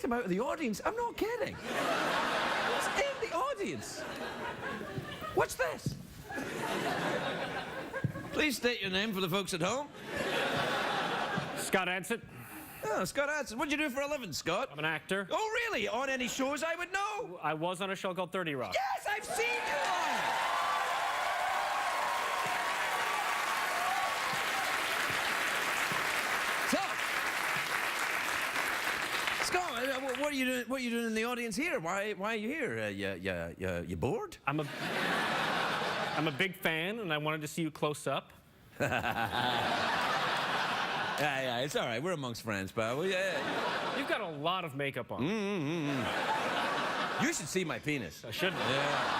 him out of the audience. I'm not kidding. What's in the audience? What's this? Please state your name for the folks at home. Scott Adsit. Oh, Scott Adsit. What'd you do for a living, Scott? I'm an actor. Oh, really? On any shows I would know? I was on a show called 30 Rock. Yes, I've seen you on it. So, Scott, what are you doing? What are you doing in the audience here? Why are you here? You bored? I'm a big fan, and I wanted to see you close up. Yeah, it's all right. We're amongst friends, pal. Yeah. You've got a lot of makeup on. You should see my penis. I shouldn't. Yeah.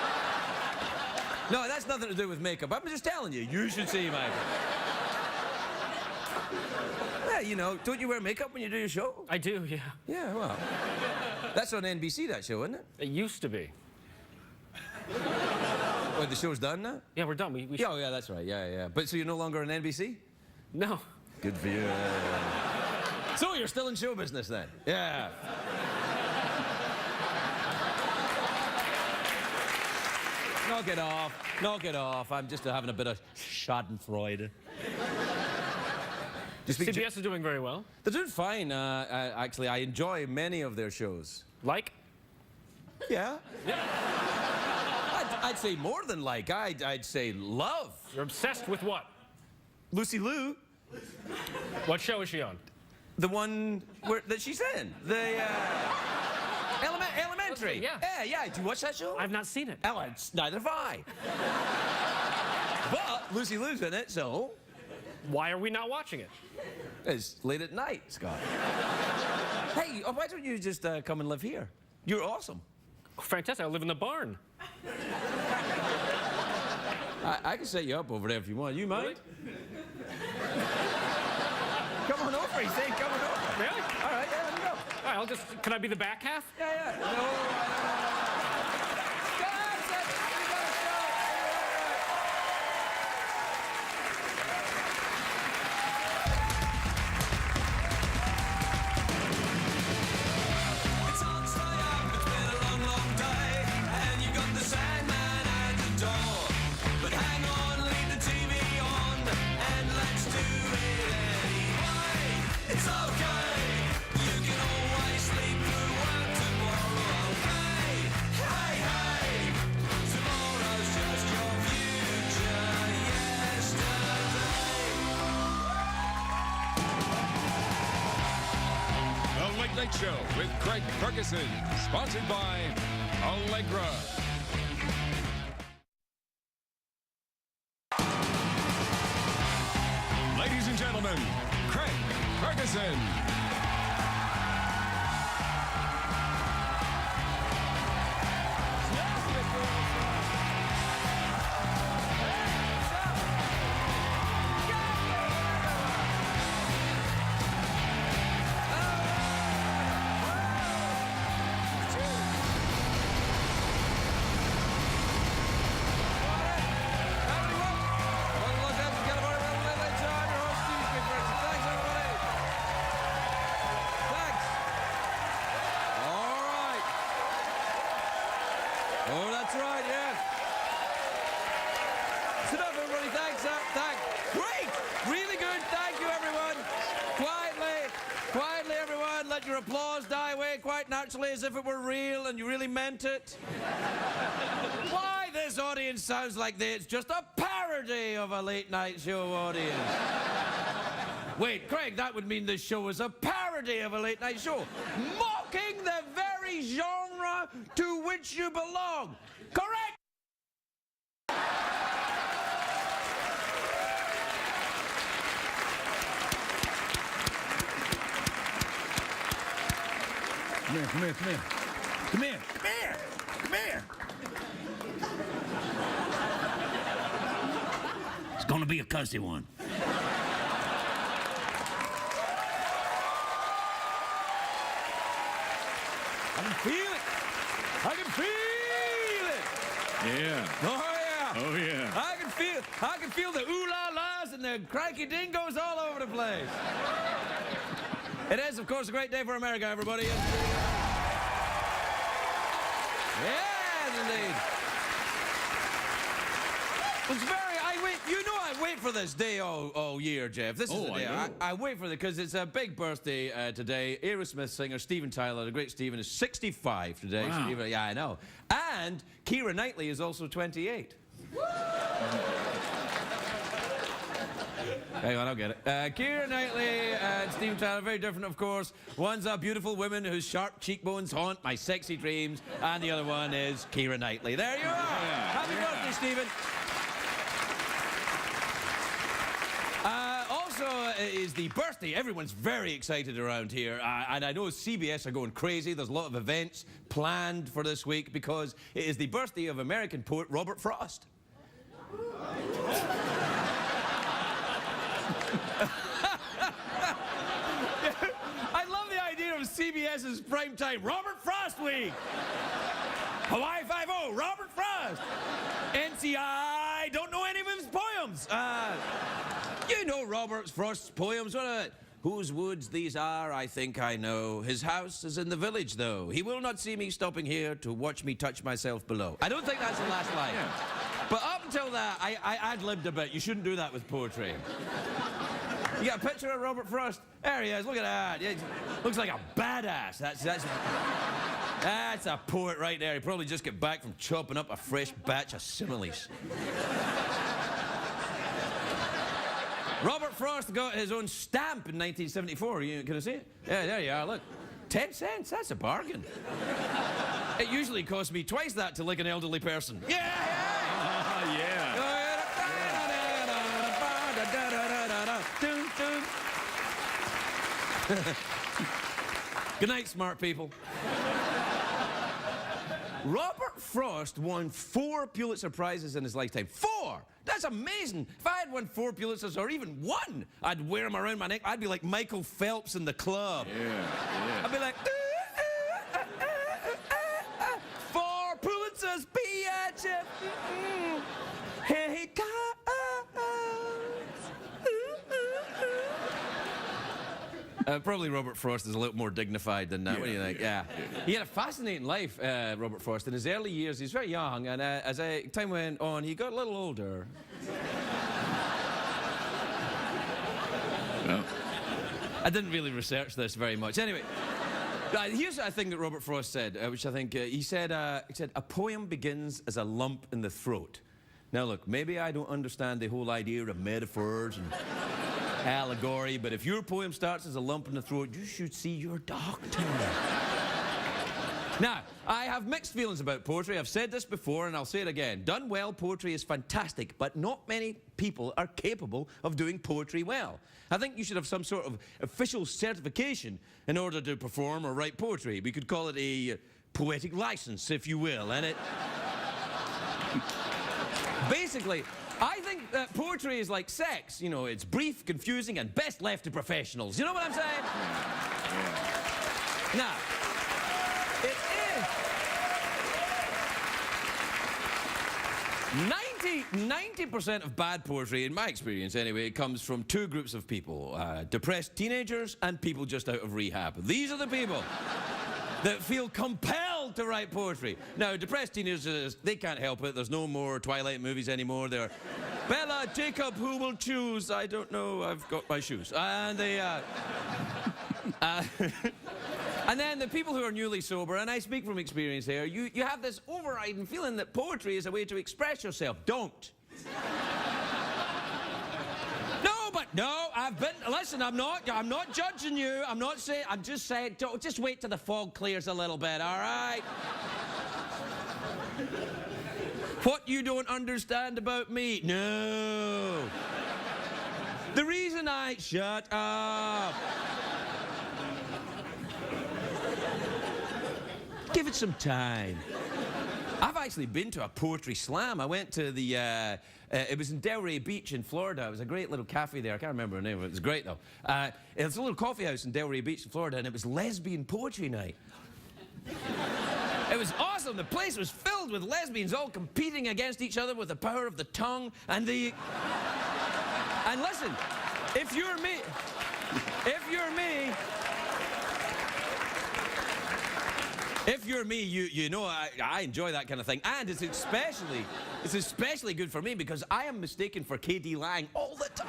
No, that's nothing to do with makeup. I'm just telling you, you should see my penis. Yeah, you know, don't you wear makeup when you do your show? I do, yeah. Yeah, well. That's on NBC, that show, isn't it? It used to be. Well, the show's done now? Yeah, we're done. Yeah, oh, yeah, that's right. Yeah. But so you're no longer on NBC? No. Good for you. So you're still in show business then? Yeah. Knock it off. Knock it off. I'm just having a bit of schadenfreude. CBS is doing very well. They're doing fine. Actually, I enjoy many of their shows. Like? Yeah. I'd say more than like. I'd say love. You're obsessed with what? Lucy Liu. What show is she on? The one that she's in. The Elementary. Yeah. Yeah. Did you watch that show? I've not seen it. Neither have I. But Lucy Liu's in it, so... Why are we not watching it? It's late at night, Scott. Hey, why don't you just come and live here? You're awesome. Oh, fantastic. I live in the barn. I can set you up over there if you want. You mind? Really? Come on over, he's saying come on over. Really? All right, yeah, let me go. All right, can I be the back half? Yeah. No. Late Show with Craig Ferguson, sponsored by Allegra. Ladies and gentlemen, Craig Ferguson. Oh, that's right, yes. Sit up, everybody. Thanks. Great. Really good. Thank you, everyone. Quietly, everyone. Let your applause die away quite naturally as if it were real and you really meant it. Why, this audience sounds like it's just a parody of a late-night show audience. Wait, Craig, that would mean this show is a parody of a late-night show. Mocking the very genre to which you belong. Correct? Come here. It's gonna be a cussy one. I can feel it. Yeah. Oh yeah. Oh, I can feel the ooh-la-las and the cranky dingoes all over the place. It is, of course, a great day for America, everybody. Yes, indeed. It's very, I wait for this day all year, Geoff. This is the day. I wait for it because it's a big birthday today. Aerosmith singer Steven Tyler, the great Steven, is 65 today. Wow. Steven, yeah, I know. And Keira Knightley is also 28. Hang on, I'll get it. Keira Knightley and Steven Tyler, very different, of course. One's a beautiful woman whose sharp cheekbones haunt my sexy dreams, and the other one is Keira Knightley. There you are. Happy birthday, Steven. Also is the birthday. Everyone's very excited around here. And I know CBS are going crazy. There's a lot of events planned for this week because it is the birthday of American poet Robert Frost. I love the idea of CBS's primetime Robert Frost Week. Hawaii Five-0, Robert Frost. NCI, don't know any of his poems. You know Robert Frost's poems. What are whose woods these are, I think I know. His house is in the village, though. He will not see me stopping here to watch me touch myself below. I don't think that's the last line. Yeah. But up until that, I ad-libbed a bit. You shouldn't do that with poetry. You got a picture of Robert Frost? There he is. Look at that. He looks like a badass. That's a poet right there. He probably just got back from chopping up a fresh batch of similes. Robert Frost got his own stamp in 1974. Can I see it? Yeah, there you are. Look. 10 cents. That's a bargain. It usually costs me twice that to lick an elderly person. Yeah, yeah. Good night, smart people. Robert Frost won 4 Pulitzer Prizes in his lifetime. 4! That's amazing. If I had won 4 Pulitzers, or even 1, I'd wear them around my neck. I'd be like Michael Phelps in the club. Yeah. I'd be like, 4 Pulitzers, bitch. Here he comes. Probably Robert Frost is a little more dignified than that. What do you think? Yeah. He had a fascinating life, Robert Frost. In his early years, he was very young, and as time went on, he got a little older. Well. I didn't really research this very much. Anyway, here's a thing that Robert Frost said, which I think he said, a poem begins as a lump in the throat. Now, look, maybe I don't understand the whole idea of metaphors and allegory, but if your poem starts as a lump in the throat, you should see your doctor. Now, I have mixed feelings about poetry. I've said this before, and I'll say it again. Done well, poetry is fantastic, but not many people are capable of doing poetry well. I think you should have some sort of official certification in order to perform or write poetry. We could call it a poetic license, if you will, and it... Basically, I think that poetry is like sex. You know, it's brief, confusing, and best left to professionals. You know what I'm saying? Now, it is 90% of bad poetry, in my experience anyway, comes from 2 groups of people. Depressed teenagers and people just out of rehab. These are the people that feel compelled to write poetry. Now, depressed teenagers, they can't help it. There's no more Twilight movies anymore. They're Bella, Jacob, who will choose? I don't know, I've got my shoes. And they, and then the people who are newly sober, and I speak from experience here, you have this overriding feeling that poetry is a way to express yourself. Don't. No, listen, I'm not judging you. I'm just saying, just wait till the fog clears a little bit, all right? What you don't understand about me? No. The reason shut up. Give it some time. I've actually been to a poetry slam. I went to the, it was in Delray Beach in Florida. It was a great little cafe there. I can't remember the name of it. It was great, though. It was a little coffee house in Delray Beach in Florida, and it was lesbian poetry night. It was awesome. The place was filled with lesbians all competing against each other with the power of the tongue and the... And listen, if you're me... If you're me, you know I enjoy that kind of thing. And it's especially good for me because I am mistaken for K.D. Lang all the time.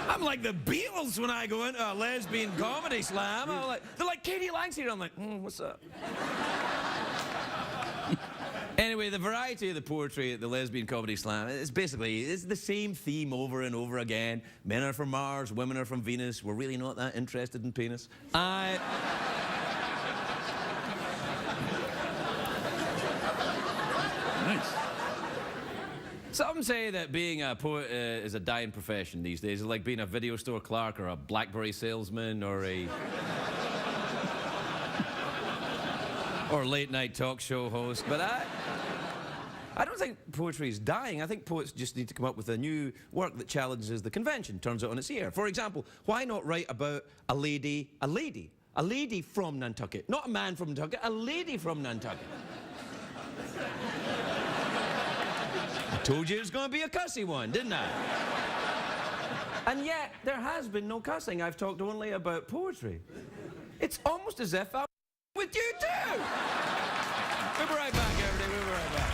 I'm like the Beatles when I go into a lesbian comedy slam. They're like, K.D. Lang's here. I'm like, what's up? Anyway, the variety of the poetry at the lesbian comedy slam is basically it's the same theme over and over again. Men are from Mars, women are from Venus. We're really not that interested in penis. Nice. Some say that being a poet is a dying profession these days. It's like being a video store clerk or a BlackBerry salesman or a or late night talk show host. But I don't think poetry is dying. I think poets just need to come up with a new work that challenges the convention, turns it on its ear. For example, why not write about a lady from Nantucket? Not a man from Nantucket, a lady from Nantucket. I told you it was going to be a cussy one, didn't I? And yet, there has been no cussing. I've talked only about poetry. It's almost as if I'm with you too. We'll be right back, everybody. We'll be right back.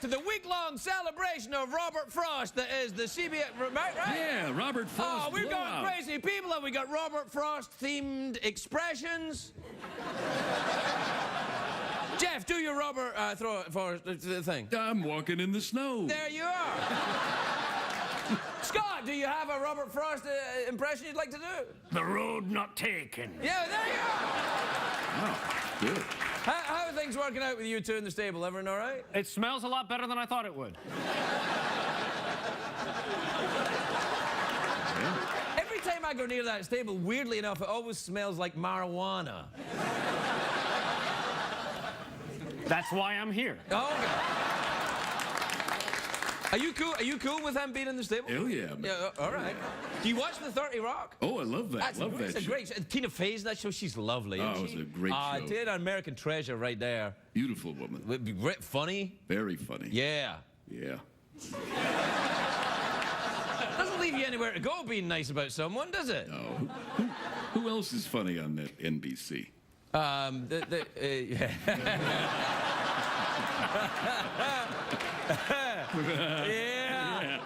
To the week-long celebration of Robert Frost that is the CBS, right? Yeah, Robert Frost. Oh, we've got blowout. crazy people and we got Robert Frost-themed expressions. Geoff, do your Robert the thing. I'm walking in the snow. There you are. Scott, do you have a Robert Frost impression you'd like to do? The road not taken. Yeah, there you are. Oh, good. How are things working out with you two in the stable? Everyone all right? It smells a lot better than I thought it would. Every time I go near that stable, weirdly enough, it always smells like marijuana. That's why I'm here. Oh, okay. Are you cool with them being in the stable? Hell yeah. Man. Yeah, all right. Do you watch the 30 Rock? Oh, I love that. Love that. It's a great show. Tina Fey's in that show. She's lovely. Oh, it was a great show. I did American Treasure right there. Beautiful woman. Funny. Very funny. Yeah. Yeah. Doesn't leave you anywhere to go being nice about someone, does it? No. Who else is funny on that NBC? Yeah.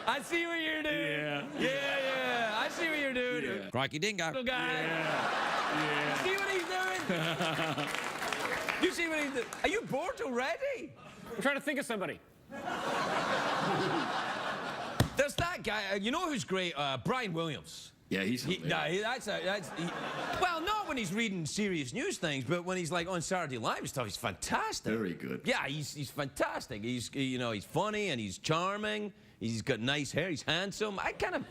I see what you're doing. Yeah. I see what you're doing. Yeah. Crikey dingo. Little guy. Yeah. See what he's doing? You see what he's doing? Are you bored already? I'm trying to think of somebody. There's that guy. You know who's great? Brian Williams. Yeah, he's hilarious. Well, not when he's reading serious news things, but when he's like on Saturday Live and stuff, he's fantastic. Very good. Yeah, he's fantastic. He's funny and he's charming. He's got nice hair. He's handsome. I kind of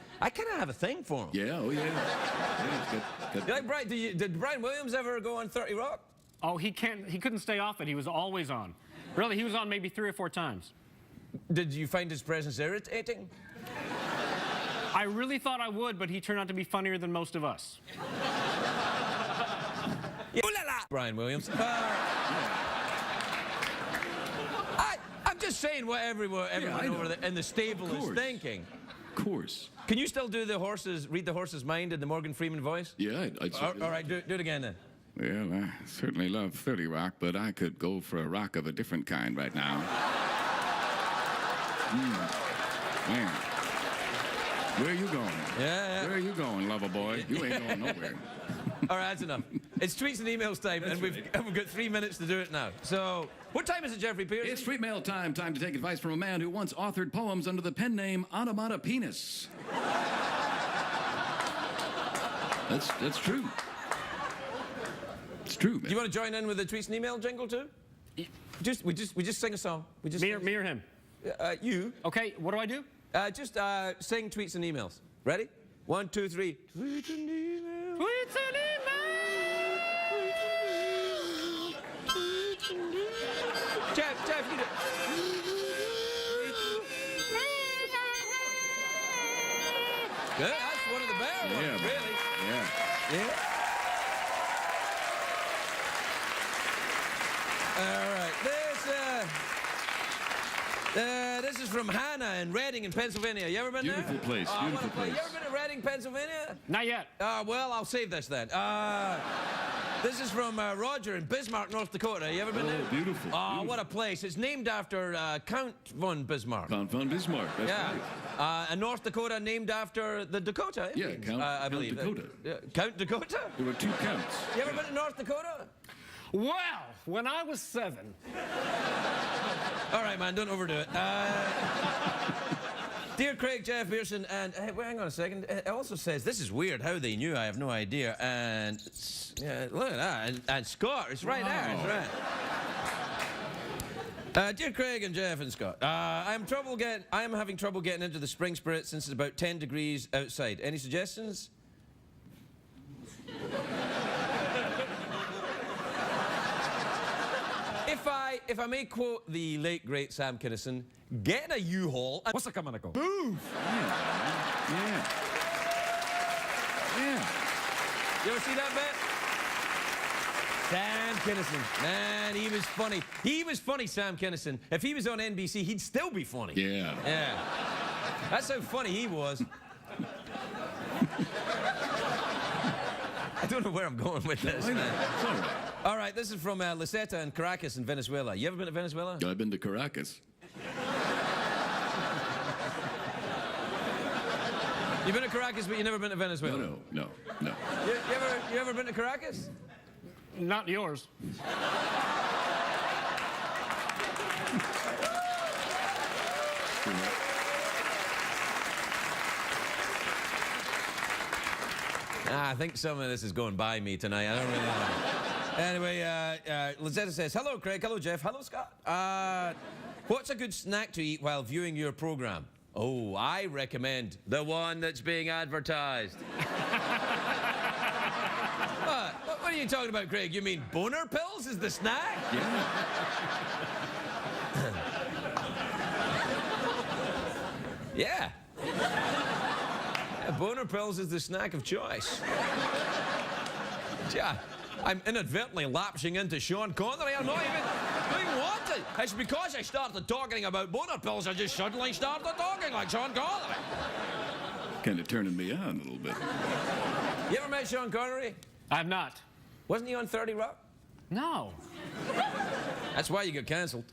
have a thing for him. Yeah, oh yeah. You like Brian? Did Brian Williams ever go on 30 Rock? Oh, he couldn't stay off it. He was always on. Really, he was on maybe 3 or 4 times. Did you find his presence irritating? I really thought I would, but he turned out to be funnier than most of us. Yeah. Ooh la la! Brian Williams. I'm just saying what everyone over in the stable is thinking. Of course. Can you still do read the horse's mind in the Morgan Freeman voice? Yeah, I'd All right, do it again then. Well, I certainly love 30 Rock, but I could go for a rock of a different kind right now. Man. Where are you going? Yeah. Where are you going, lover boy? You ain't going nowhere. All right, that's enough. It's tweets and emails time, and we've got 3 minutes to do it now. So, what time is it, Jeffrey Pierce? It's tweet mail time. Time to take advice from a man who once authored poems under the pen name Automata Penis. That's true. It's true, man. Do you want to join in with the tweets and email jingle too? We just sing a song. Me or him? You. Okay, what do I do? Just sing tweets and emails. Ready? 1, 2, 3. Tweets and emails. Tweets and emails. Geoff, you do. Good. That's one of the better ones, really. Yeah. All right. This is from Hannah in Reading in Pennsylvania. You ever been there? Beautiful place, Oh, beautiful what a place. place. You ever been to Reading, Pennsylvania? Not yet. Well, I'll save this then. This is from Roger in Bismarck, North Dakota. You ever been there? Beautiful. Oh, beautiful. what a place. It's named after Count von Bismarck. Count von Bismarck. That's Yeah. right. And North Dakota named after the Dakota Indians, I Count believe. Dakota. Count Dakota? There were 2 counts. You ever been to North Dakota? Well, when I was 7. All right, man, don't overdo it. Dear Craig, Geoff, Pearson, and wait, hang on a second. It also says, this is weird how they knew, I have no idea. And yeah, look at that. And Scott, it's right there. It's right. Dear Craig and Geoff and Scott, I am having trouble getting into the spring spirit since it's about 10 degrees outside. Any suggestions? If I may quote the late great Sam Kinison, get in a U-Haul and what's the coming to go? Move! Yeah. You ever see that bit? Sam Kinison. Man, he was funny. He was funny, Sam Kinison. If he was on NBC, he'd still be funny. Yeah. Yeah. That's how funny he was. I don't know where I'm going with this, man. It's all right. All right, this is from Liseta in Caracas in Venezuela. You ever been to Venezuela? I've been to Caracas. You've been to Caracas, but you've never been to Venezuela? No. You ever been to Caracas? Not yours. I think some of this is going by me tonight. I don't really know. Anyway, Lizetta says, hello, Craig. Hello, Geoff. Hello, Scott. What's a good snack to eat while viewing your program? Oh, I recommend the one that's being advertised. What are you talking about, Craig? You mean boner pills is the snack? Yeah. Yeah. Boner pills is the snack of choice. Yeah, I'm inadvertently lapsing into Sean Connery. I'm not even want it. It's because I started talking about boner pills, I just suddenly started talking like Sean Connery. Kind of turning me on a little bit. You ever met Sean Connery? I've not. Wasn't he on 30 Rock? No. That's why you got cancelled.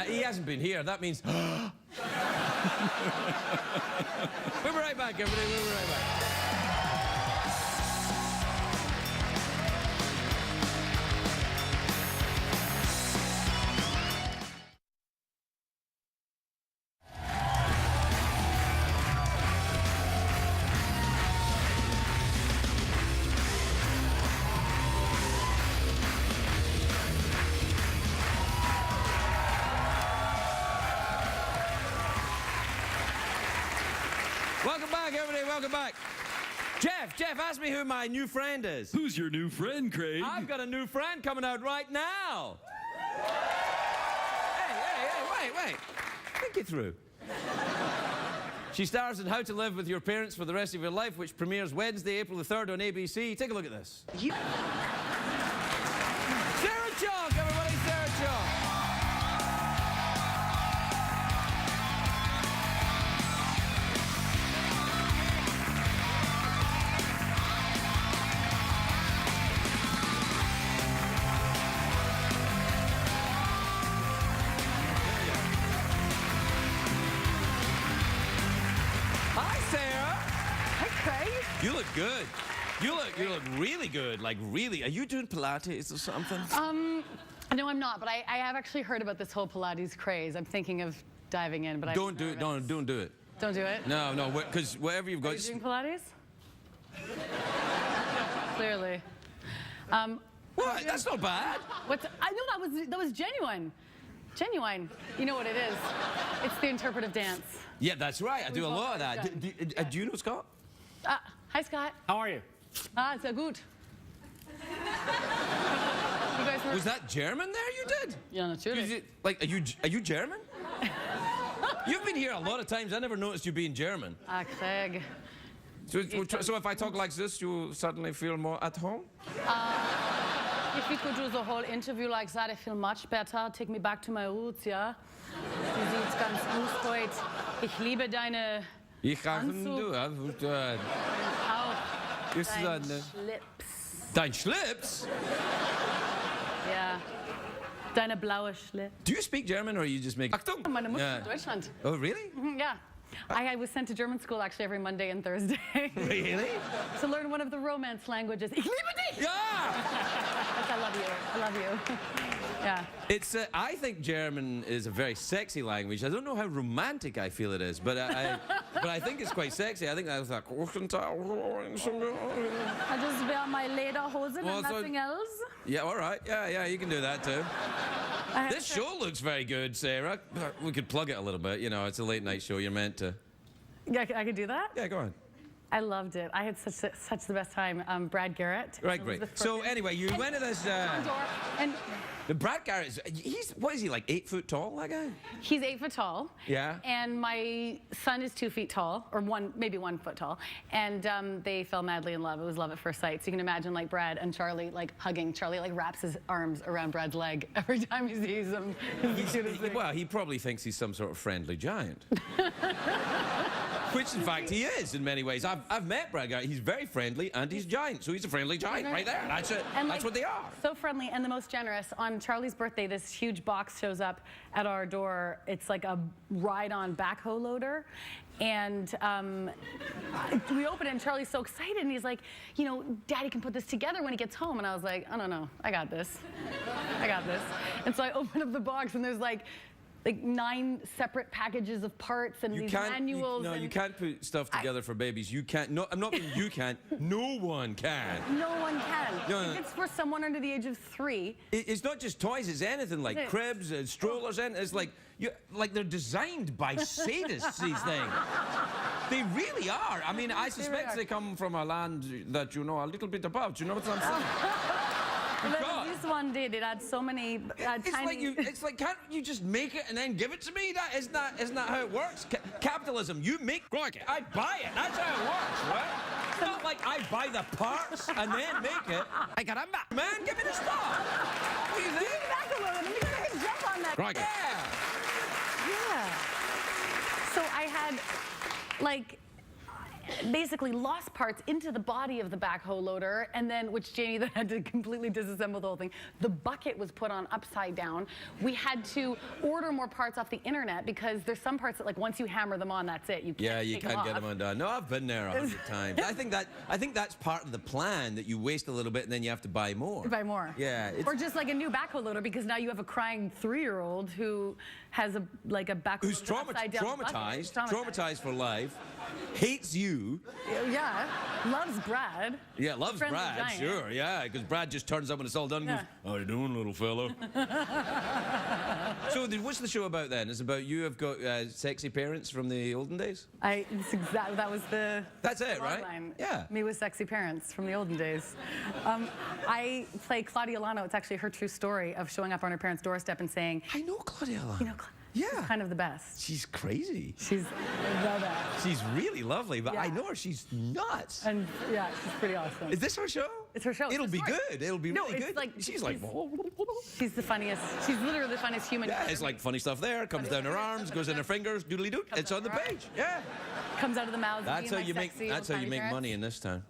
He hasn't been here. That means... We'll be right back, everybody. We'll be right back. Welcome back, everybody. Welcome back. Geoff, ask me who my new friend is. Who's your new friend, Craig? I've got a new friend coming out right now. Hey, wait. Think it through. She stars in How to Live with Your Parents for the Rest of Your Life, which premieres Wednesday, April the 3rd on ABC. Take a look at this. Sarah Chalke, everybody, Sarah Chalke. Hi, Sarah. Hi, Craig. You look good. You look really good. Like, really. Are you doing Pilates or something? No, I'm not, but I have actually heard about this whole Pilates craze. I'm thinking of diving in, but Don't do it. Don't do it. Don't do it? No, because whatever you've Are got... you doing Pilates? Clearly. What? That's not bad. What's... I know that was genuine. Genuine. You know what it is. It's the interpretive dance. Yeah, that's right. I do a We've lot of all that. done. Do you know Scott? Hi, Scott. How are you? Sehr gut. You guys were... Was that German there you did? Yeah, natürlich. Like, are you German? You've been here a lot of times. I never noticed you being German. Craig. So if I talk like this, you suddenly feel more at home? If we could do the whole interview like that, I feel much better. Take me back to my roots, ja? Du siehst ganz gut heute. Ich liebe deine Ich kann Anzug. Auch Ist dein das Schlips. Dein Schlips? Ja. Deine blaue Schlips. Do you speak German or you just make... Achtung! Meine Mutter Yeah. ist in Deutschland. Oh, really? Yeah. I was sent to German school actually every Monday and Thursday. Really? To learn one of the Romance languages. Ich liebe dich! Yeah! Yes, I love you. I love you. Yeah. It's. I think German is a very sexy language. I don't know how romantic I feel it is, but I think it's quite sexy. I think that's like. I just wear my lederhosen Well, and so- nothing else. Yeah, all right. Yeah, you can do that too. I have This to- show looks very good, Sarah. We could plug it a little bit. You know, it's a late night show. You're meant to. Yeah, I could do that? Yeah, go on. I loved it. I had such the best time. Brad Garrett. Right, great. Elizabeth So Ferguson. anyway, you went to this. And The Brad Garrett. What is he like? 8 foot tall? That guy? he's 8 foot tall. Yeah. And my son is 2 feet tall, or maybe 1 foot tall. And they fell madly in love. It was love at first sight. So you can imagine like Brad and Charlie like hugging. Charlie like wraps his arms around Brad's leg every time he sees him. It's the cutest thing. Well, he probably thinks he's some sort of friendly giant. Which, in fact, he is in many ways. I've met Brad Garrett. He's very friendly and he's giant, so he's a friendly giant right there. That's it. And, That's like, what they are. So friendly and the most generous. On Charlie's birthday, this huge box shows up at our door. It's like a ride-on backhoe loader. And we open it, and Charlie's so excited, and he's like, you know, Daddy can put this together when he gets home. And I was like, I don't know, I got this. I got this. And so I open up the box, and there's like 9 separate packages of parts and these manuals. You can't put stuff together for babies. You can't. No, I'm not saying you can't. No one can. No one can. No. If it's for someone under the age of 3. It's not just toys. It's anything like Is it? cribs and strollers. And it's like they're designed by sadists. These things. They really are. I mean, I suspect they come from a land that you know a little bit about. You know what I'm saying? God. This one did. It had so many It's tiny. like can't you just make it and then give it to me? Isn't that how it works? Capitalism. You make it, I buy it. That's how it works, right? It's not like I buy the parts and then make it. Ay, caramba. Man, give me the stuff. What do you think? Back a little. Let me get a jump on that. Yeah. Yeah. So I had, like, basically lost parts into the body of the backhoe loader, and then, which Jamie then had to completely disassemble the whole thing. The bucket was put on upside down. We had to order more parts off the internet because there's some parts that, like, once you hammer them on, that's it. You can't Yeah, you take can't get off. them undone. No, I've been there 100 times. I think that's part of the plan, that you waste a little bit and then you have to buy more. To buy more. Yeah. Or just like a new backhoe loader, because now you have a crying 3-year-old who has a backhoe Who's loader upside down bucket. traumatized for life, hates you. Yeah, loves Brad. Yeah, loves Friendly Brad, giant. sure, yeah, because Brad just turns up when it's all done and Yeah. goes, how you doing, little fellow? So what's the show about then? It's about you have got sexy parents from the olden days? That was the That's it, right? logline. Yeah. Me with sexy parents from the olden days. I play Claudia Lano. It's actually her true story of showing up on her parents' doorstep and saying, I know Claudia. you know, Yeah. she's kind of the best. She's crazy. She's the best. She's really lovely, but I Yeah. know her. She's nuts. And yeah, she's pretty awesome. Is this her show? It's her show. It's It'll her be story. good. It'll be No, really it's good. like- she's like, She's the funniest. She's literally the funniest human. yeah, it's like funny stuff there. Comes down her arms, goes in her fingers, doodly doot. It's on the page. Yeah. Comes out of the mouths. That's of how me and you my make. sexy That's how you tiny make parents. money in this town.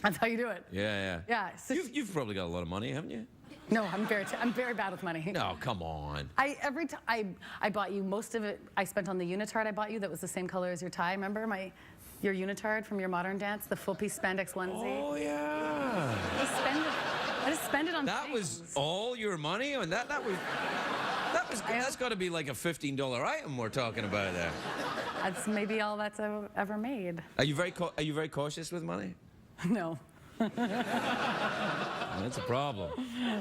That's how you do it. Yeah. Yeah. So You've probably got a lot of money, haven't you? no, I'm very bad with money. No, come on. Every time I bought you, most of it I spent on the unitard I bought you that was the same color as your tie. Remember your unitard from your modern dance, the full piece spandex onesie? Oh yeah. I just spend it on That was things. all your money, and that's got to be like a $15 item we're talking about there. That's maybe all that's ever made. Are you very cautious with money? No. That's a problem.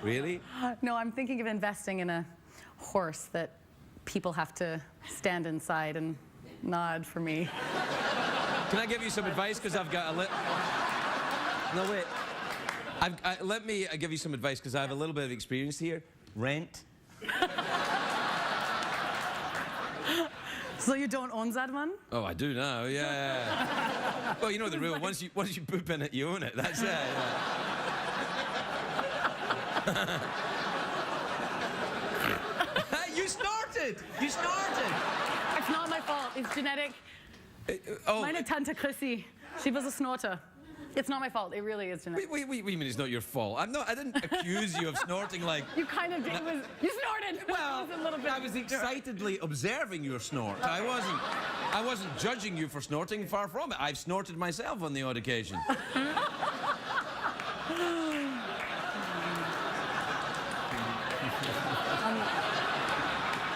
Really? No, I'm thinking of investing in a horse that people have to stand inside and nod for me. Can I give you some advice? Because I've got a No, wait. Let me give you some advice, because I have a little bit of experience here. Rent. So you don't own that one? Oh, I do now, yeah. Well, you know the rule. Once you poop in it, you own it. That's it. Yeah. You snorted! You snorted! It's not my fault. It's genetic. Oh, Meine Tante Chrissy, she was a snorter. It's not my fault. It really is genetic. wait a minute, it's not your fault. I didn't accuse you of snorting like... You kind of did. You snorted. Well, It was a little bit. I was excitedly observing your snort. I wasn't judging you for snorting, far from it. I've snorted myself on the odd occasion.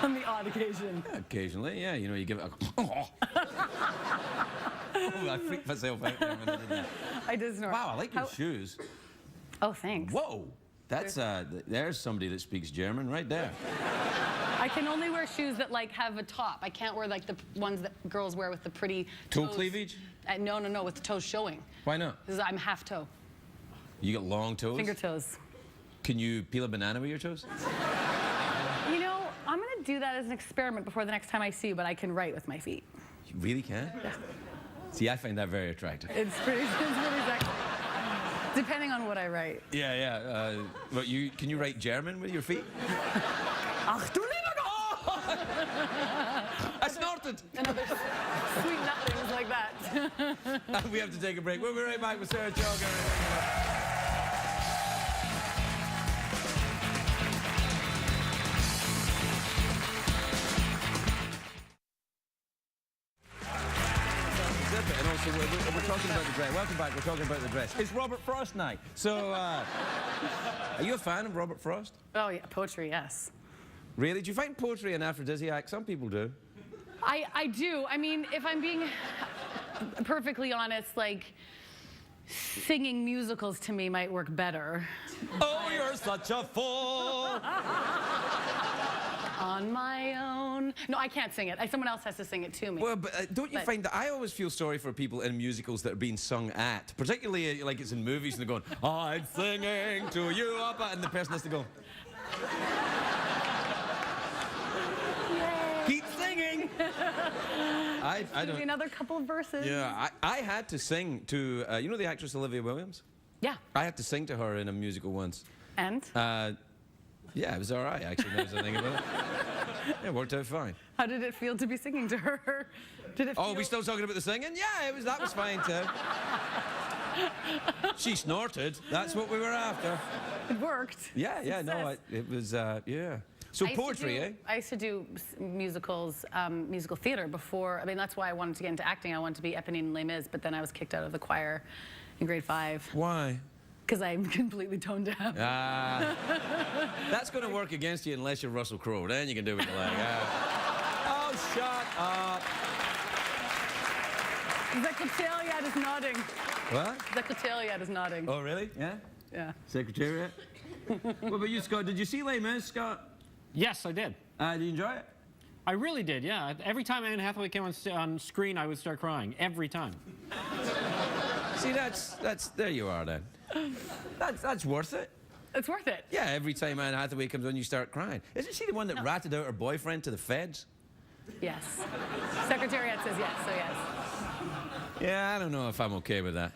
On the odd occasion. Occasionally, yeah, you know, you give it a... Oh, I freaked myself out there when I did that. I did snort. Wow, I like your shoes. Oh, thanks. Whoa, that's there's somebody that speaks German right there. I can only wear shoes that like have a top. I can't wear like the ones that girls wear with the pretty Toe toes. cleavage? No, with the toes showing. Why not? Because I'm half toe. You got long toes? Finger toes. Can you peel a banana with your toes? You know, I'm gonna do that as an experiment before the next time I see you, but I can write with my feet. You really can? Yeah. See, I find that very attractive. It's pretty sexy. Depending on what I write. Yeah. But can you write German with your feet? Ach du lieber Gott! I snorted! And other sweet nothings like that. We have to take a break. We'll be right back with Sarah Chalke. And also, we're talking about the dress. Welcome back. We're talking about the dress. It's Robert Frost night. So, are you a fan of Robert Frost? Oh yeah, poetry, yes. Really? Do you find poetry an aphrodisiac? Some people do. I do. I mean, if I'm being perfectly honest, like, singing musicals to me might work better. Oh, you're such a fool! On my own. No, I can't sing it. Someone else has to sing it to me. Well, but don't you find that I always feel sorry for people in musicals that are being sung at, particularly like it's in movies and they're going, I'm singing to you, Abba, and the person has to go, Yay. keep singing. I Maybe don't. another couple of verses. Yeah, I had to sing to, you know the actress Olivia Williams? Yeah. I had to sing to her in a musical once. And? Yeah, it was all right, actually, now that I think about it. Yeah, it worked out fine. How did it feel to be singing to her? Did it Oh, feel... are we still talking about the singing? Yeah, that was fine, too. She snorted. That's what we were after. It worked. Yeah, no, it was, yeah. So poetry, eh? I used to do musicals, musical theater before. I mean, that's why I wanted to get into acting. I wanted to be Eponine in Les Mis, but then I was kicked out of the choir in grade 5. Why? Because I'm completely tone deaf. That's going to work against you unless you're Russell Crowe. Then you can do what you like. Oh, shut up. Secretariat is nodding. What? Secretariat is nodding. Oh, really? Yeah? Yeah. Secretariat? What about you, Scott? Did you see Les Mis, Scott? Yes, I did. Did you enjoy it? I really did, yeah. Every time Anne Hathaway came on screen, I would start crying. Every time. See, there you are then. That's worth it. It's worth it. Yeah, every time Anne Hathaway comes on, you start crying. Isn't she the one that ratted out her boyfriend to the feds? Yes. Secretariat says yes, so yes. Yeah, I don't know if I'm okay with that.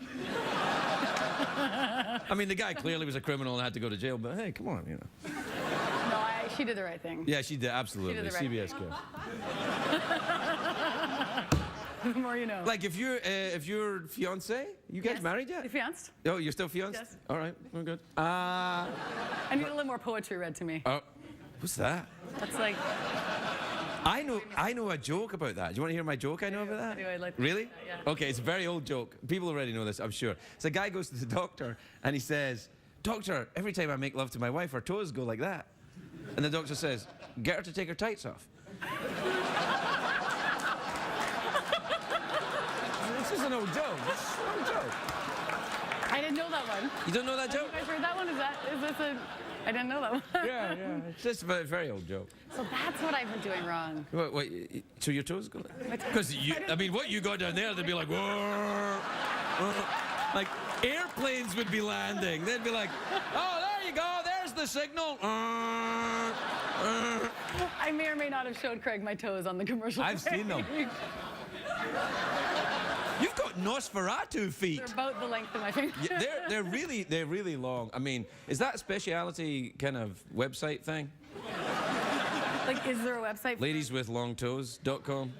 I mean, the guy clearly was a criminal and had to go to jail, but hey, come on, you know. No, she did the right thing. Yeah, she did, absolutely. She did the right CBS kid. The more you know. Like, if you're fiancé, you guys married yet? You fianced? Oh, you're still fiancé? Yes. All right, we're good. I need a little more poetry read to me. Oh, what's that? That's like... I know a joke about that. Do you want to hear my joke I know about that? Anyway, like... Really? Yeah. Okay, it's a very old joke. People already know this, I'm sure. So a guy goes to the doctor and he says, Doctor, every time I make love to my wife, her toes go like that. And the doctor says, get her to take her tights off. This is an old joke. This is an old joke. I didn't know that one. You don't know that joke? You guys heard that one? Is this a... I didn't know that one. Yeah. It's just a very old joke. So that's what I've been doing wrong. Wait, so your toes go like... Because, I mean, what you got down there, they'd be like, whoa. Like, airplanes would be landing. They'd be like, oh, there you go, there's the signal. I may or may not have showed Craig my toes on the commercial. I've seen them. You've got got Nosferatu feet. They're about the length of my finger. Yeah, they're really long. I mean, is that a speciality kind of website thing? Like, is there a website? Ladieswithlongtoes.com.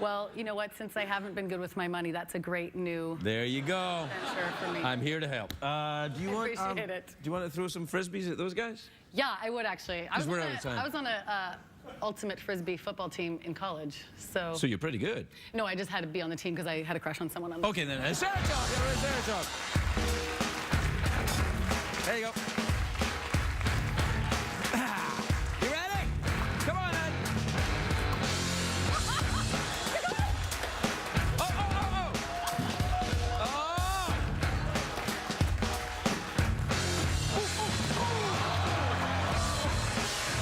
Well, you know what? Since I haven't been good with my money, that's a great new There you go. venture for me. I'm here to help. Do you want? appreciate it. Do you want to throw some frisbees at those guys? Yeah, I would actually. I 'Cause we're out of time. I was on a ultimate frisbee football team in college, so. So you're pretty good. No, I just had to be on the team because I had a crush on someone on the Okay then. Sarah Chalke, everyone, Sarah Chalke. There you go. You ready? Come on, Ed. Oh, oh, oh, oh. Oh.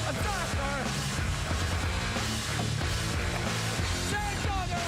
A doctor. Sarah Chalke.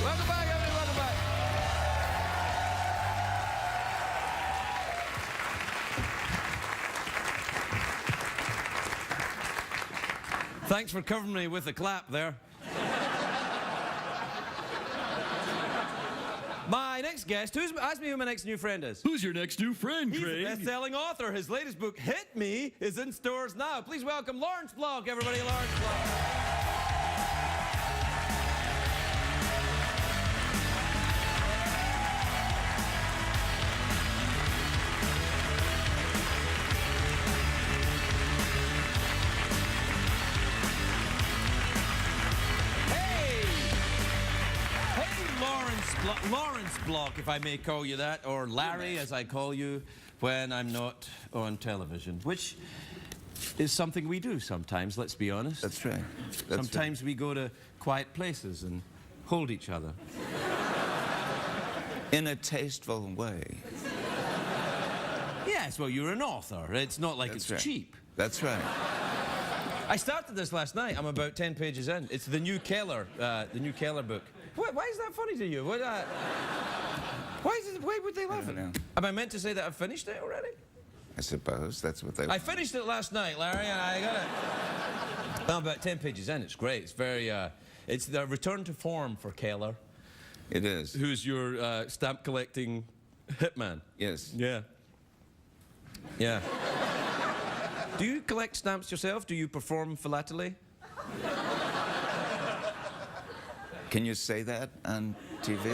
Welcome back, everybody. Welcome back. Thanks for covering me with a clap there. My next guest, ask me who my next new friend is. Who's your next new friend, He's a Craig? best-selling author. His latest book, Hit Me, is in stores now. Please welcome Lawrence Block, everybody. Lawrence Block. Lawrence Block, if I may call you that, or Larry, as I call you when I'm not on television, which is something we do sometimes, let's be honest. That's right. Sometimes we go to quiet places and hold each other. In a tasteful way. Yes, well, you're an author. It's not like That's it's right. cheap. That's right. I started this last night. I'm about 10 pages in. It's the new Keller book. Why is that funny to you? Why would they laugh don't at know. it? Am I meant to say that I've finished it already? I suppose that's what they... I finished it last night, Larry, and I got it. I'm about 10 pages in. It's great. It's very, it's the return to form for Keller, It is. who's your stamp collecting hitman. Yes. Yeah. Yeah. Do you collect stamps yourself? Do you perform philately? Can you say that on TV?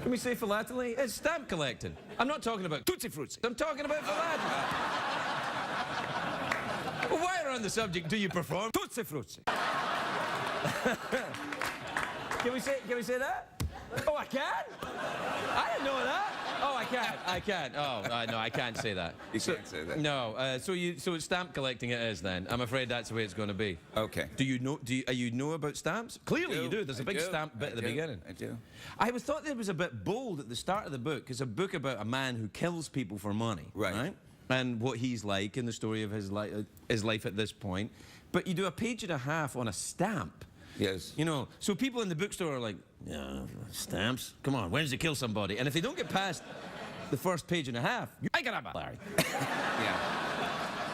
Can we say philately? It's stamp collecting. I'm not talking about Tootsie Fruits. I'm talking about philately. Well, while we're on the subject, do you perform Tootsie Fruits? Can we say that? Oh, I can? I didn't know that. Oh, I can't. Oh, no, I can't say that. You can't say that. No, so it's stamp collecting it is then. I'm afraid that's the way it's going to be. Okay. Do you know about stamps? Clearly you do. There's a big stamp bit at the beginning. I do. I thought it was a bit bold at the start of the book. It's a book about a man who kills people for money. Right. And what he's like and the story of his life at this point. But you do a page and a half on a stamp. Yes. You know, so people in the bookstore are like, yeah, stamps? Come on, when does he kill somebody? And if they don't get past the first page and a half, I got up, Larry. Yeah.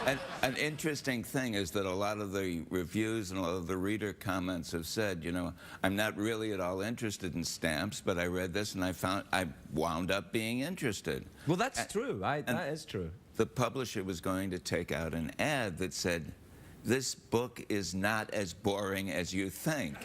And an interesting thing is that a lot of the reviews and a lot of the reader comments have said, you know, I'm not really at all interested in stamps, but I read this and I wound up being interested. Well, that's true. That is true. The publisher was going to take out an ad that said, this book is not as boring as you think.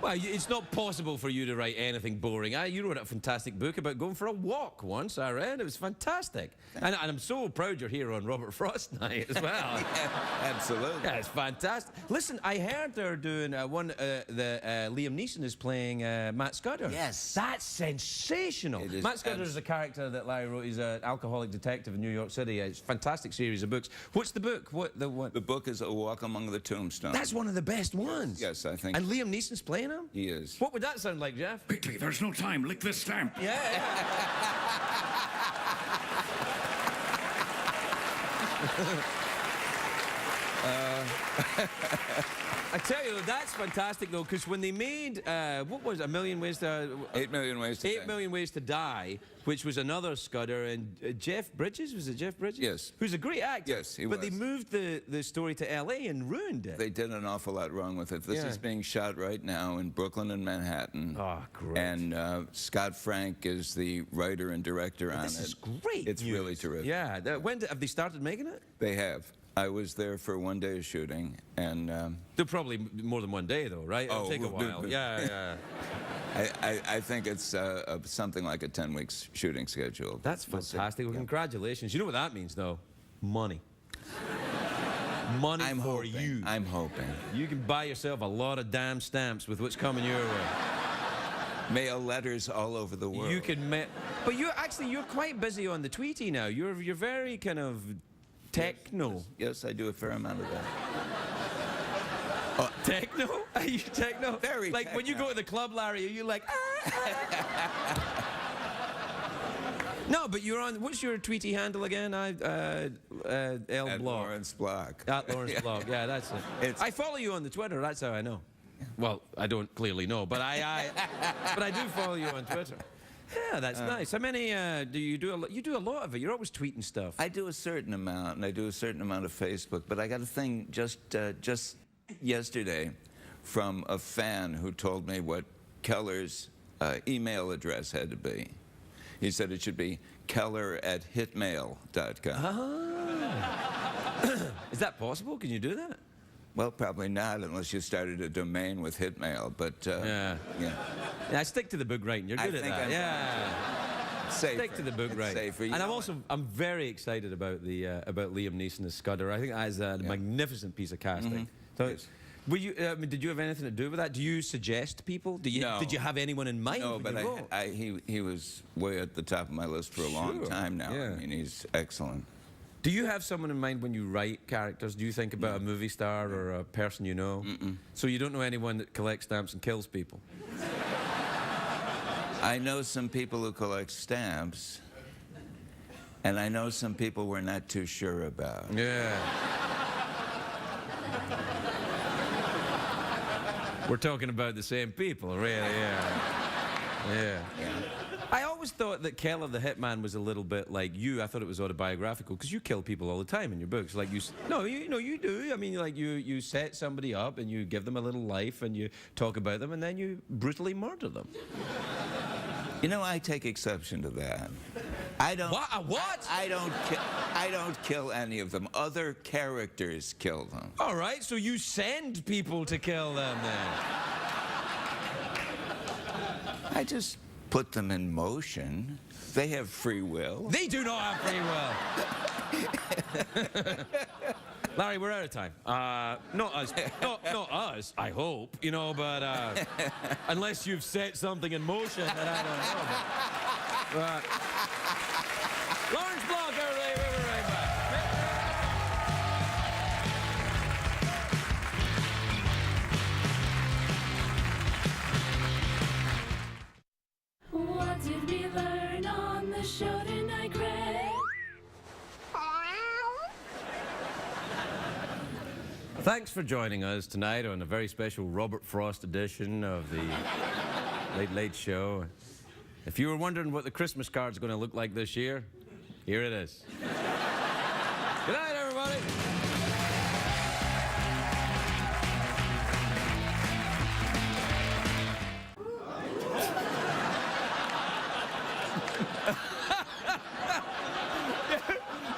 Well, it's not possible for you to write anything boring. You wrote a fantastic book about going for a walk once, I read. It was fantastic. And I'm so proud you're here on Robert Frost Night as well. Yeah, absolutely. Yeah, it's fantastic. Listen, I heard they're doing Liam Neeson is playing Matt Scudder. Yes. That's sensational. It is Matt Scudder is a character that Larry wrote. He's an alcoholic detective in New York City. It's a fantastic series of books. What's the book? The book is A Walk Among the Tombstones. That's one of the best ones. Yes, I think. And Liam Neeson's playing him? He is. What would that sound like, Geoff? Quickly, there's no time. Lick this stamp. Yeah. I tell you, that's fantastic, though, because when they made, what was it, 8 Million Ways to 8 Million Ways to 8 Die. Million Ways to Die, which was another Scudder, and Jeff Bridges, was it Jeff Bridges? Yes. Who's a great actor. Yes, he But was. they moved the story to L.A. and ruined it. They did an awful lot wrong with it. This Yeah. is being shot right now in Brooklyn and Manhattan. Oh, great. And Scott Frank is the writer and director on it. This is great It's news. really terrific. Yeah. Have they started making it? They have. I was there for one day of shooting, and They'll probably more than one day, though, right? It'll Oh, take a while. Yeah. I think it's something like a 10-week shooting schedule. That's We'll see. fantastic. Well, Yeah. congratulations. You know what that means, though? Money. Money I'm for hoping. you. I'm hoping. You can buy yourself a lot of damn stamps with what's coming your way. Mail letters all over the world. You can, but you're quite busy on the Tweety now. You're very kind of techno. Yes, I do a fair amount of that. Techno? Are you techno? Very like when you techno. go to the club, Larry, are you like? No, but you're on. What's your Tweety handle again? L At Blog. Lawrence Block. At Lawrence Blog. Yeah, that's it. It's- I follow you on the Twitter. That's how I know. Well, I don't clearly know, but but I do follow you on Twitter. Yeah, that's nice. How many do you do? You do a lot of it. You're always tweeting stuff. I do a certain amount, and I do a certain amount of Facebook, but I got a thing just yesterday from a fan who told me what Keller's email address had to be. He said it should be keller@hitmail.com. Is that possible? Can you do that? Well, probably not unless you started a domain with Hitmail, but Yeah. yeah. Yeah, stick to the book writing. You're I good at think that. I'm- Yeah. Safer. Stick to the book It's writing. safer. You And know, I'm very excited about about Liam Neeson as Scudder. I think that is a magnificent piece of casting. So, Yes. were you? Did you have anything to do with that? Do you suggest people? No. Did you have anyone in mind? No, when but you wrote? he was way at the top of my list for a long Sure. time now. Yeah. I mean, he's excellent. Do you have someone in mind when you write characters? Do you think about a movie star or a person you know? So you don't know anyone that collects stamps and kills people? I know some people who collect stamps, and I know some people we're not too sure about. Yeah. We're talking about the same people, really, yeah. I always thought that Keller the Hitman was a little bit like you. I thought it was autobiographical because you kill people all the time in your books. Like you do. I mean, like you set somebody up and you give them a little life and you talk about them and then you brutally murder them. You know, I take exception to that. I don't. What? I don't kill any of them. Other characters kill them. All right, so you send people to kill them then. I just put them in motion. They have free will. They do not have free will. Larry, we're out of time. Not us. Not us, I hope, you know, but unless you've set something in motion that I don't know. But, Lawrence Block, everybody. We'll be right back. What did we learn on the show tonight, Craig? Thanks for joining us tonight on a very special Robert Frost edition of the Late Late Show. If you were wondering what the Christmas card's going to look like this year, here it is. Good night, everybody.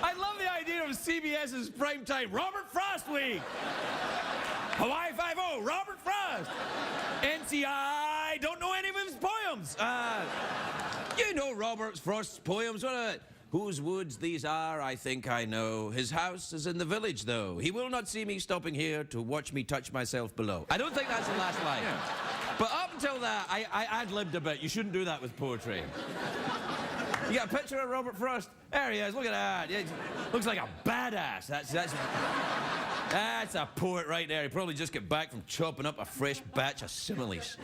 I love the idea of CBS's primetime Robert Frost Week. Hawaii Five-0, Robert Frost. NCI, don't know any of his poems. You know Robert Frost's poems. Whose woods these are, I think I know. His house is in the village, though. He will not see me stopping here to watch me touch myself below. I don't think that's the last line. Yeah. But up until that, I ad-libbed a bit. You shouldn't do that with poetry. You got a picture of Robert Frost? There he is, look at that. He looks like a badass. That's a poet right there. He probably just got back from chopping up a fresh batch of similes.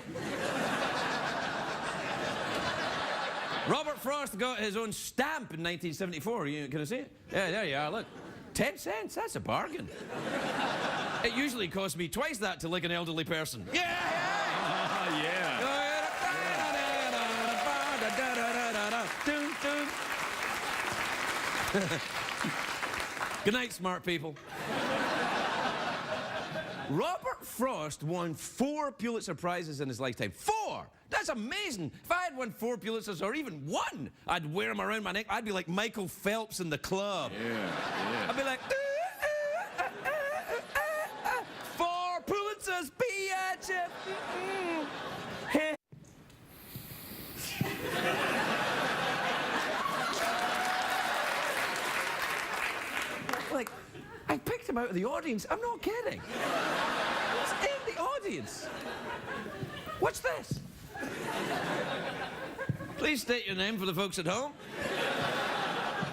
Robert Frost got his own stamp in 1974. Can I see it? Yeah, there you are, look. 10 cents, that's a bargain. It usually costs me twice that to lick an elderly person. Yeah, yeah! Good night, smart people. Robert Frost won 4 Pulitzer Prizes in his lifetime. 4! That's amazing. If I had won 4 Pulitzers or even 1, I'd wear them around my neck. I'd be like Michael Phelps in the club. Yeah. I'd be like, 4 Pulitzers, bitch. Like, I picked him out of the audience. I'm not kidding. Who's in the audience? What's this? Please state your name for the folks at home.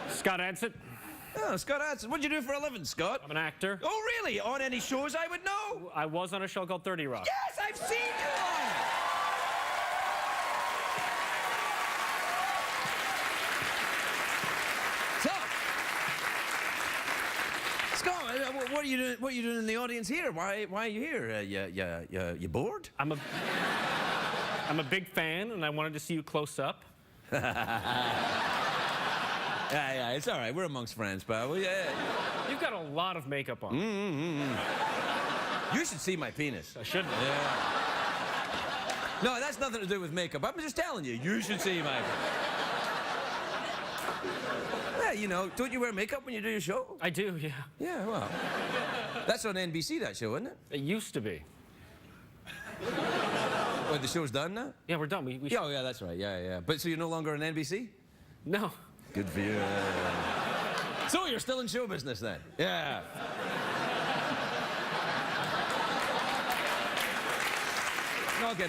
Scott Adsit. Oh, Scott Adsit. What'd you do for a living, Scott? I'm an actor. Oh, really? On any shows I would know? I was on a show called 30 Rock. Yes, I've seen you on it. So, Scott, what are you doing? What are you doing in the audience here? Why are you here? You bored? I'm a big fan, and I wanted to see you close up. Yeah, it's all right. We're amongst friends, pal. Yeah. You've got a lot of makeup on. You should see my penis. I shouldn't. Yeah. No, that's nothing to do with makeup. I'm just telling you, you should see my penis. Yeah, you know, don't you wear makeup when you do your show? I do, yeah. Yeah, well. That's on NBC, that show, isn't it? It used to be. Well, the show's done now? Yeah, we're done. Yeah, oh, yeah, that's right. Yeah. But so you're no longer on NBC? No. Good for you. So you're still in show business then? Yeah. Knock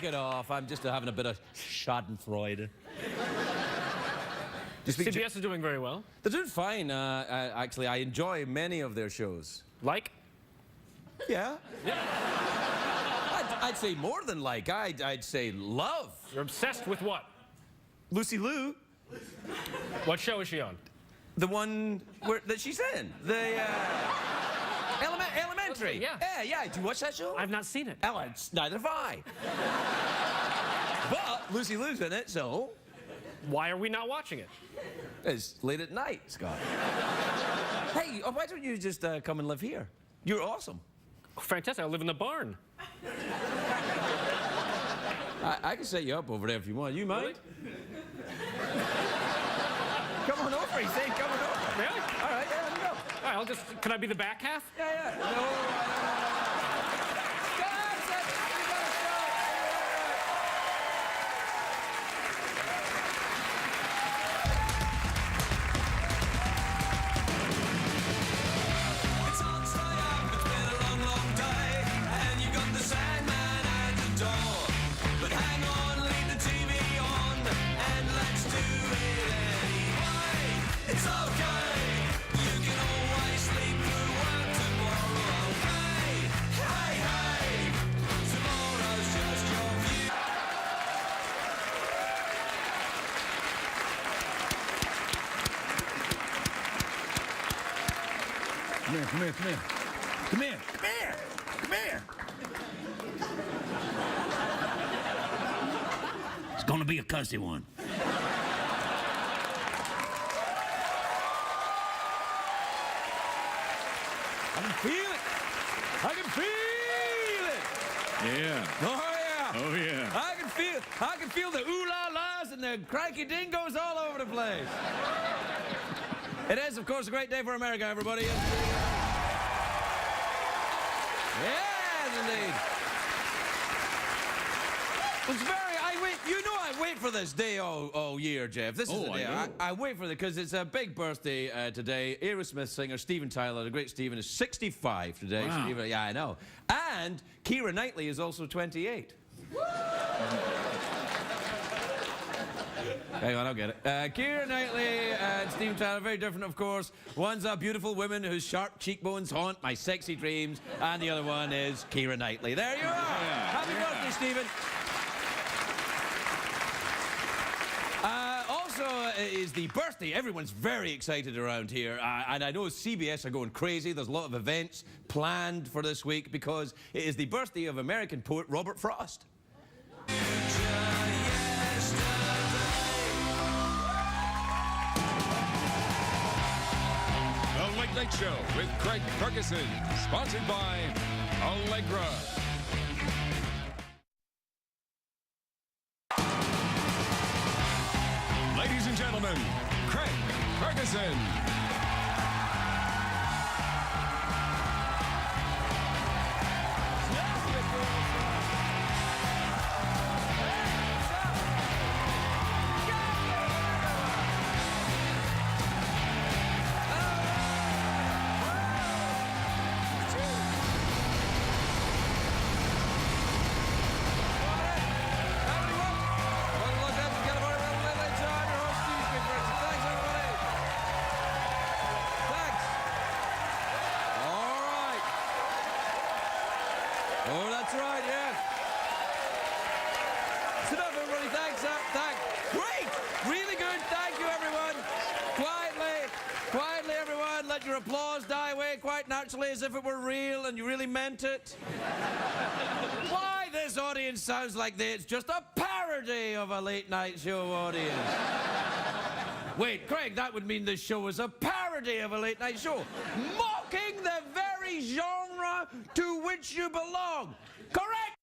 it off. I'm just having a bit of schadenfreude. CBS is doing very well. They're doing fine, actually. I enjoy many of their shows. Like? Yeah. I'd say more than like. I'd say love. You're obsessed with what? Lucy Liu. What show is she on? The one that she's in. The Elementary. Yeah. Yeah. Did you watch that show? I've not seen it. Ellen, neither have I. But Lucy Liu's in it, so Why are we not watching it? it's late at night, Scott. Hey, why don't you just come and live here? You're awesome. Oh, fantastic. I live in the barn. I can set you up over there if you want. You mind? Come on over, he said. Come on over. Really? All right, yeah, let me go. All right, can I be the back half? Yeah. No. Scott, you gotta stop. It's hard to stay up, it's been a long, long day, and you've got the Sandman at the door. But hang on, leave the TV on, and let's do it anyway. It's okay, you can always sleep through work tomorrow, okay? Hey, tomorrow's just your view. Come here. It's gonna be a cussy one. I can feel it. Yeah. Oh yeah. Yeah. I can feel the ooh-la-las and the cranky-dingos all over the place. It is, of course, a great day for America, everybody. Yes, indeed. It's very. I wait. You know, I wait for this day all year, Geoff. This is the day. I wait for it because it's a big birthday today. Aerosmith singer Steven Tyler, the great Steven, is 65 today. Wow. Steven, yeah, I know. And Keira Knightley is also 28. Hang on, I'll get it. Keira Knightley and Steven Tyler, very different, of course. One's a beautiful woman whose sharp cheekbones haunt my sexy dreams, and the other one is Keira Knightley. There you are. Happy birthday, Steven. Also is the birthday. Everyone's very excited around here. And I know CBS are going crazy. There's a lot of events planned for this week because it is the birthday of American poet Robert Frost. The Late Night Show with Craig Ferguson, sponsored by Allegra. Ladies and gentlemen, Craig Ferguson. Oh, that's right, yes. It's enough, everybody. Thanks, thanks. Great! Really good. Thank you, everyone. Quietly, everyone. Let your applause die away quite naturally as if it were real and you really meant it. Why this audience sounds like it's just a parody of a late night show audience. Wait, Craig, that would mean this show is a parody of a late night show. Mocking the very genre to which you belong. Correct!